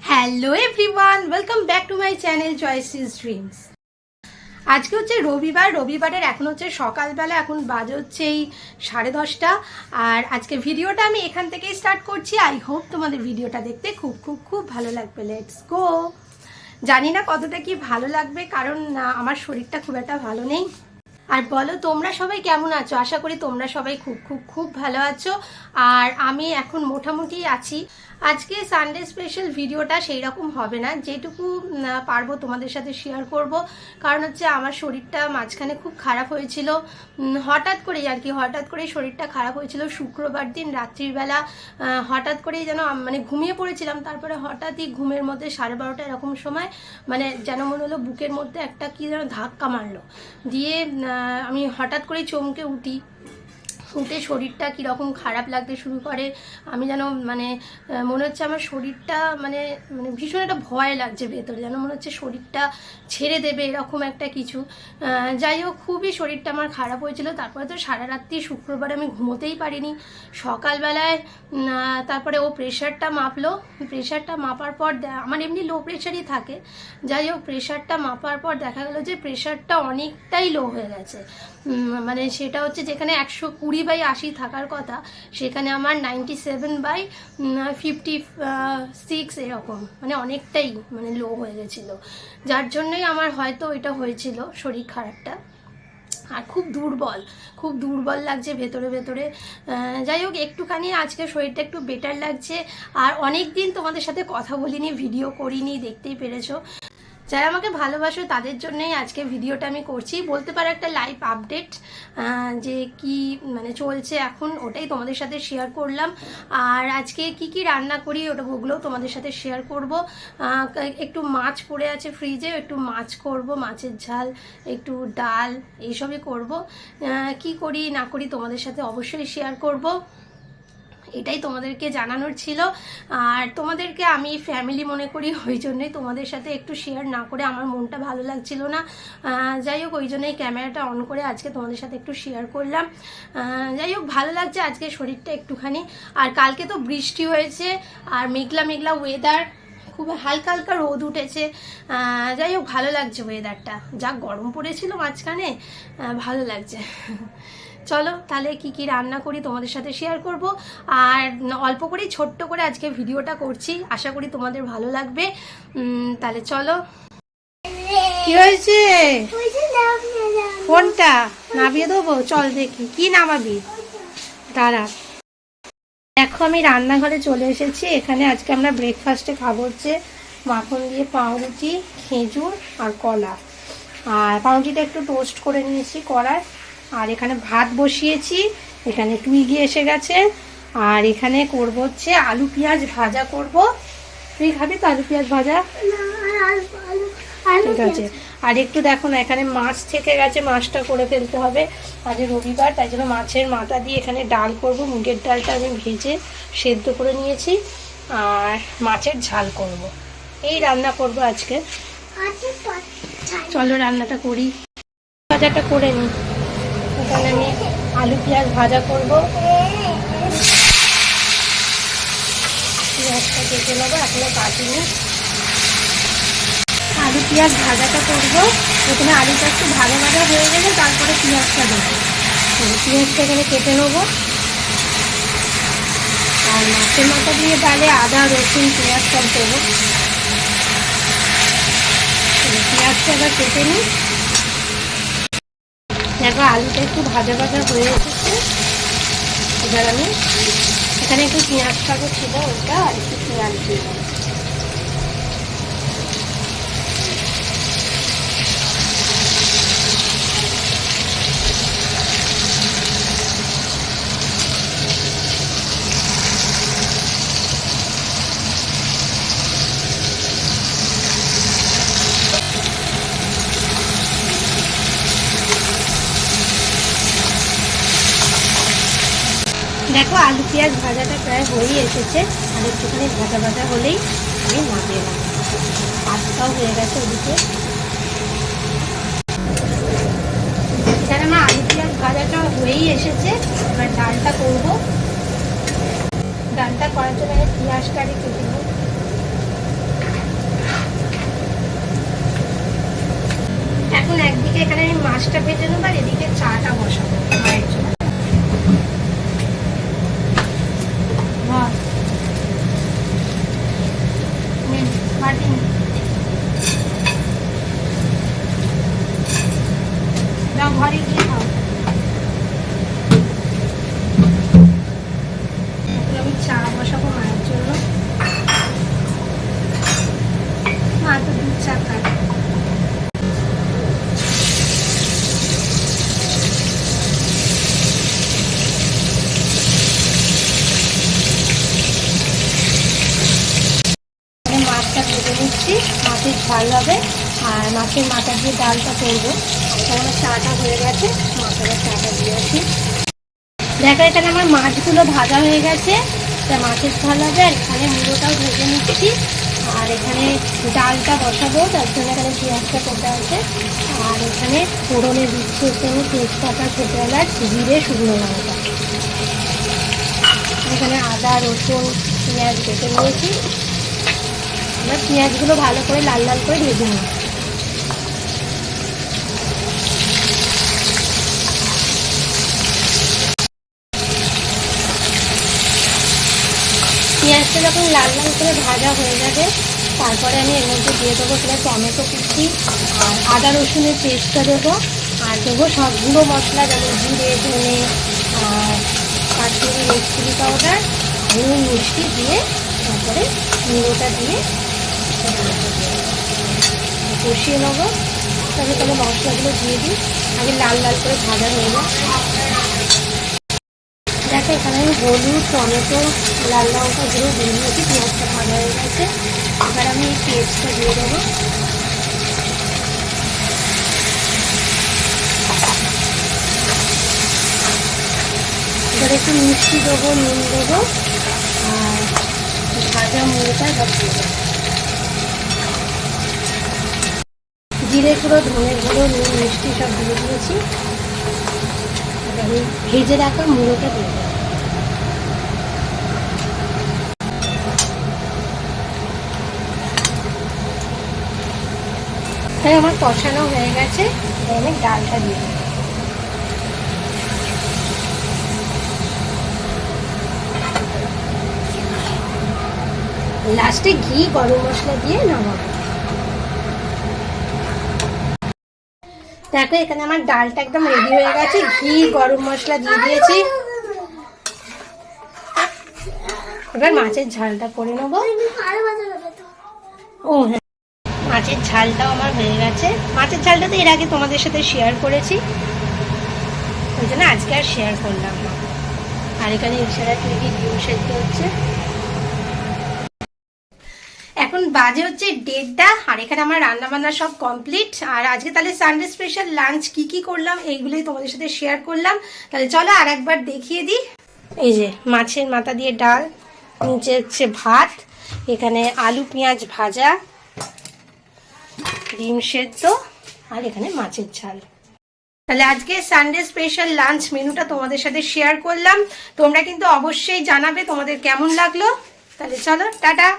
Hello everyone, welcome back to my channel Joyce's dreams. আজকে হচ্ছে রবিবারের এখন হচ্ছে সকালবেলা, এখন বাজে হচ্ছে এই 10:30। আর আজকে ভিডিওটা আমি এখান থেকেই স্টার্ট করছি। আই হোপ তোমাদের ভিডিওটা দেখতে খুব খুব খুব ভালো লাগবে। Let's go. জানি না কতটা কি ভালো লাগবে, কারণ আমার শরীরটা খুব একটা ভালো নেই। আর বলো তোমরা সবাই কেমন আছো? আশা করি তোমরা সবাই খুব খুব খুব ভালো আছো। আর আমি এখন মোটামুটি আছি। আজকে সানডে স্পেশাল ভিডিওটা সেই রকম হবে না, যেটুকু পারবো তোমাদের সাথে শেয়ার করব। কারণ হচ্ছে আমার শরীরটা মাঝখানে খুব খারাপ হয়েছিল, হঠাৎ করেই আর কি, হঠাৎ করেই শরীরটা খারাপ হয়েছিল। শুক্রবার দিন রাত্রিবেলা হঠাৎ করেই যেন মানে ঘুমিয়ে পড়েছিলাম, তারপরে হঠাৎই ঘুমের মধ্যে 12:30 এরকম সময় মানে যেন মনে হলো বুকের মধ্যে একটা কি যেন ধাক্কা মারলো, দিয়ে আমি হঠাৎ করেই চমকে উঠে শরীরটা কীরকম খারাপ লাগতে শুরু করে। আমি যেন মানে মনে হচ্ছে আমার শরীরটা মানে মানে ভীষণ একটা ভয় লাগছে ভেতরে, যেন মনে হচ্ছে শরীরটা ছেড়ে দেবে এরকম একটা কিছু। যাই হোক, খুবই শরীরটা আমার খারাপ হয়েছিল। তারপরে তো সারা রাত্রি শুক্রবার আমি ঘুমোতেই পারিনি। সকালবেলায় তারপরে ও প্রেশারটা মাপলো। প্রেশারটা মাপার পর আমার এমনি লো প্রেশারই থাকে। যাই হোক, প্রেশারটা মাপার পর দেখা গেলো যে প্রেশারটা অনেকটাই লো হয়ে গেছে। মানে সেটা হচ্ছে যেখানে 120/80 থাকার কথা, সেখানে আমার 97/56 এরকম, মানে অনেকটাই মানে লো হয়ে গেছিলো। যার জন্যই আমার হয়তো এটা হয়েছিল শরীর খারাপটা। আর খুব দুর্বল লাগছে ভেতরে ভেতরে। যাই হোক, একটুখানি আজকে শরীরটা একটু বেটার লাগছে। আর অনেক দিন তোমাদের সাথে কথা বলিনি, ভিডিও করিনি, দেখতেই পেরেছো। যারা আমাকে ভালোবাসো তাদের জন্যই আজকে ভিডিওটা আমি করছি। বলতে পারো একটা লাইভ আপডেট, যে কি মানে চলছে এখন, ওটাই তোমাদের সাথে শেয়ার করলাম। আর আজকে কি রান্না করি ওগুলোও তোমাদের সাথে শেয়ার করব। একটু মাছ পড়ে আছে ফ্রিজে, একটু মাছ করব, মাছের ঝাল, একটু ডাল, এইসবই করব। কি করি না করি তোমাদের সাথে অবশ্যই শেয়ার করব। এটাই তোমাদেরকে জানানোর ছিল। আর তোমাদেরকে আমি ফ্যামিলি মনে করি, ওই জন্যই তোমাদের সাথে একটু শেয়ার না করে আমার মনটা ভালো লাগছিল না। যাই হোক, ওই জন্যই ক্যামেরাটা অন করে আজকে তোমাদের সাথে একটু শেয়ার করলাম। যাই হোক, ভালো লাগছে আজকে শরীরটা একটুখানি। আর কালকে তো বৃষ্টি হয়েছে, আর মেঘলা মেঘলা ওয়েদার, খুব হালকা হালকা রোদ উঠেছে। যাই হোক, ভালো লাগছে ওয়েদারটা। যা গরম পড়েছিল মাঝখানে, ভালো লাগছে। চলো তাহলে কি রান্না করি তোমাদের সাথে শেয়ার করব। আর অল্প করেই ছোট্ট করে আজকে ভিডিওটা করছি, আশা করি তোমাদের ভালো লাগবে। তাহলে চলো। কি হয়েছে? ফোনটা নামিয়ে দেবো? চল দেখি কি নামাবি, দাঁড়া। দেখো, আমি রান্নাঘরে চলে এসেছি। এখানে আজকে আমরা ব্রেকফাস্টে খাবো হচ্ছে মাখন দিয়ে পাউরুটি, খেজুর আর কলা। আর পাউরুটিটা একটু টোস্ট করে নিয়েছি কড়ায়। আর এখানে ভাত বসিয়েছি, এখানে টুইগি এসে গেছে। আর এখানে করবো হচ্ছে আলু পেঁয়াজ ভাজা করব। তুই খাবি তো আলু পেঁয়াজ ভাজা? ঠিক আছে। আর একটু দেখো না, এখানে মাছ থেকে গেছে, মাছটা করে ফেলতে হবে। আজ রবিবার, তাই জন্য মাছের মাথা দিয়ে এখানে ডাল করব। মুগের ডালটা আমি ভেজে সেদ্ধ করে নিয়েছি। আর মাছের ঝাল করব। এই রান্না করব আজকে। চলো রান্নাটা করি। ভাজাটা করে নিই। এখানে আমি আলু পেঁয়াজ ভাজা করব। পেঁয়াজটা কেটে নেবো, এখনো কাটিনি। আলু পেঁয়াজ ভাজাটা করবো। প্রথমে আলুটা একটু ভাজা ভাজা হয়ে গেলে তারপরে পেঁয়াজটা দেবো। পেঁয়াজটা এখানে কেটে নেবো। আর মাছের মাথা দিয়ে ডালে আদা রসুন পেঁয়াজ সব দেবো। পেঁয়াজটা এবার কেটে নিই। দেখো, আলুটা একটু ভাজা ভাজা হয়ে এসেছে। এবার আমি এখানে একটু পেঁয়াজ কাটো ছিল, ওটা আর একটু পেঁয়াজ দিয়ে দেবো। দেখো আলু পেঁয়াজ ভাজাটা প্রায় হয়েই এসেছে, আর একটুখানি ভাজা ভাজা হলেই আমি নামিয়ে নেব। ভাতটাও হয়ে গেছে ওদিকে। এখানে আমার আলু পেঁয়াজ ভাজাটা হয়েই এসেছে, এবার ডালটা করবো। ডালটা করার জন্য আমি পেঁয়াজটা আগে কেটে নেব। এখন একদিকে এখানে আমি মাছটা ভেজে নেবো, আর এদিকে চাটা বসাবো মায়ের জন্য। ঘরে গিয়ে খাও। আমি চা বসাবো মায়ের জন্য। মা তো দুধ চা খায়। মাছটা ভেজে নিচ্ছি, মাছের ঝাল হবে, আর মাছের মাথা দিয়ে ডালটা করবো। এখানে আমার চাটা হয়ে গেছে, মাথাটা চাটা দিয়ে আসি। দেখো এখানে আমার মাছগুলো ভাজা হয়ে গেছে, তা মাছের ঝাল হবে। আর এখানে মুড়োটাও ভেজে নিচ্ছি, আর এখানে ডালটা বসাবো, তার জন্য এখানে পেঁয়াজটা করতে আছে। আর এখানে ফোড়নে দিচ্ছি এখানে তেজপাতা, ছোটো এলাচ, জিরে, শুকনো লঙ্কা। এখানে আদা রসুন পেঁয়াজ কেটে নিয়েছি। এবার পেঁয়াজগুলো ভালো করে লাল লাল করে ভেজে নিই। পেঁয়াজটা যখন লাল লাল করে ভাজা হয়ে যাবে, তারপরে আমি এর মধ্যে দিয়ে দেবো সেটা টমেটো কুচি, আর আদা রসুনের পেস্টটা দেবো, আর দেবো সব গুঁড়ো মশলা, যেমন জিরে, ধনে, আর কাশ্মীরি রেড চিলি পাউডার, নুন, মিষ্টি দিয়ে তারপরে মুড়োটা দিয়ে কষিয়ে নেবো। তাহলে মশলাগুলো দিয়ে দিই, আগে লাল লাল করে ভাজা হয়ে যায়। দেখো এখানে আমি হলুদ, টমেটো, লাল লঙ্কা গুঁড়ো দিয়ে দিয়েছি, পেঁয়াজটা ভাজা হয়ে গেছে। এবার আমি এই পেস্টটা দিয়ে দেবো। এবার একটু মিষ্টি দেবো, নুন দেবো, আর ভাজা মুড়োটা এবার দিয়ে দেবো। জিরে গুঁড়ো, ধনে গুঁড়ো, নুন, মিষ্টি সব দিয়ে দিয়েছি। এবার এই ভেজে রাখা মুড়োটা দিয়ে দেবো। আমার কষানো হয়ে গেছে, এবার আমি ডালটা দিয়ে দেবো। লাস্টে ঘি, গরম মশলা দিয়ে নামাবো। দেখো এখানে আমার ডালটা একদম রেডি হয়ে গেছে, ঘি গরম মশলা দিয়ে দিয়েছি। এবার মাছের ঝালটা করে নেবো। ও হ্যাঁ, মাছের ঝালটাও আমার হয়ে গেছে। মাছের ঝালটা তো এর আগে তোমাদের সাথে শেয়ার করেছি, ওই জন্য আজকে আর শেয়ার করলাম না। আর এখানে ইশারা থেকে ডিম সেদ্ধ হচ্ছে। এখন বাজে হচ্ছে 1:30, আর এখানে আমার রান্না বান্না সব কমপ্লিট। আর আজকে তাহলে সানডে স্পেশাল লাঞ্চ কি করলাম এইগুলোই তোমাদের সাথে শেয়ার করলাম। তাহলে চলো আর একবার দেখিয়ে দিই। এই যে মাছের মাথা দিয়ে ডাল, নিচে হচ্ছে ভাত, এখানে আলু পেঁয়াজ ভাজা, ডিম সেদ্ধ, আর এখানে মাছের ঝাল। তাহলে আজকে সানডে স্পেশাল লাঞ্চ মেনুটা তোমাদের সাথে শেয়ার করলাম। তোমরা কিন্তু অবশ্যই জানাবে তোমাদের কেমন লাগলো। তাহলে চলো টাটা।